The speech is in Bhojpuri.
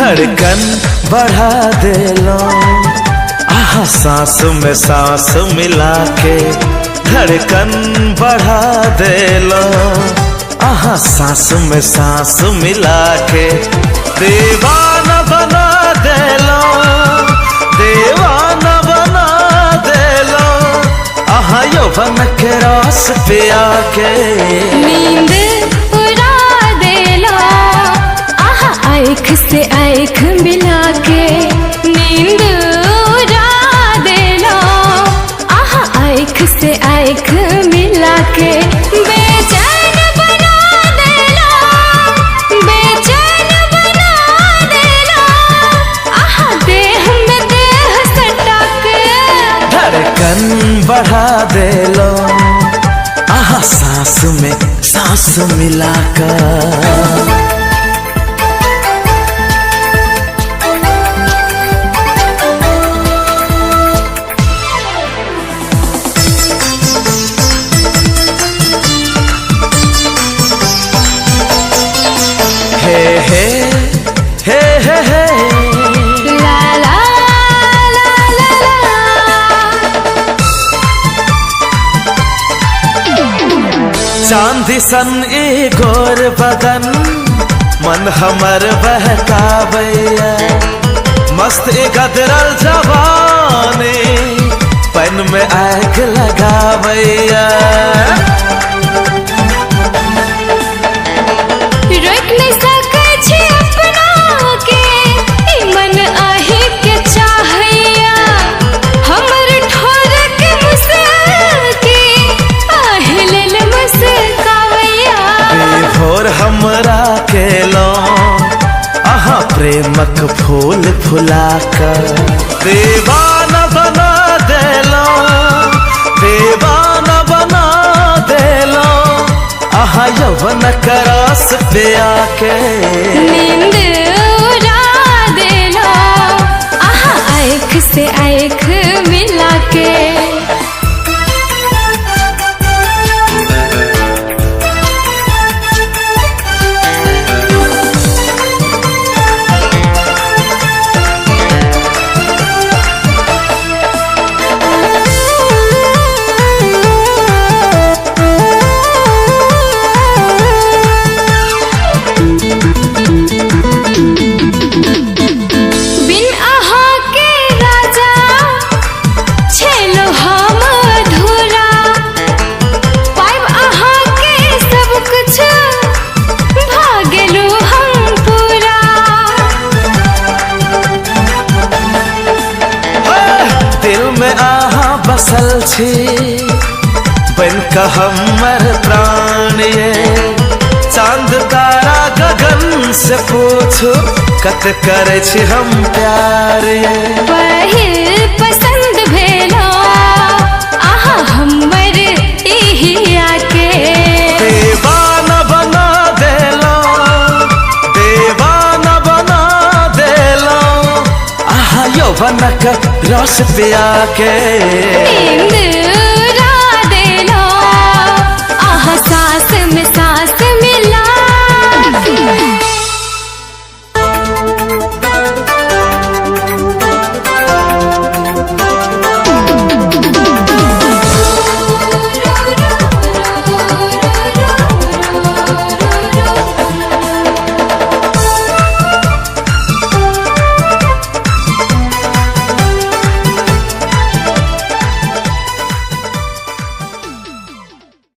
धड़कन बढ़ा देलो आहा सांस में सांस मिला के, धड़कन बढ़ा देलो आहा सांस में सांस मिला के, दीवाना बना देलो, दीवाना बना देलो आहा यौवन के रस पिया के, नींद उड़ा देलो आहा आँख से आँख मिला के, नींद उड़ा देलो आहा आँख से आँख मिला के, बेचैन बना देलो, बेचैन बना देलो आहा देह में देह सटा के, धड़कन बढ़ा देलो आहा सांस में सांस मिलाकर। हे हे हे हे हे ला ला ला ला ला। चांदी सन ए गोर बदन मन हमर बहकावैया, मस्त ए गदरल जवानी पन में आग लगावैया, रोक नहीं सकै छी अपना के ई मन आहे के चाहैया, हमर ठोर के मुस्की आहे लेल मुस्कावैया, भोर हमरा के लो आहा प्रेमक फूल फुलाकर, दीवाना बना देलो, दीवाना बना देलो आहा यौवन का रस पिया के, नींद उड़ा देलो आहा आँख से आँख मिला के, बसल छी बन का हमर प्राण ये, चांद तारा गगन से पूछो कत करे छी हम प्यार ये, पहिल पसंद भेलो आहा हमर इहिया के, दीवाना बना देलो, दीवाना बना देलो आहा यौवन का रस पिया के, नींद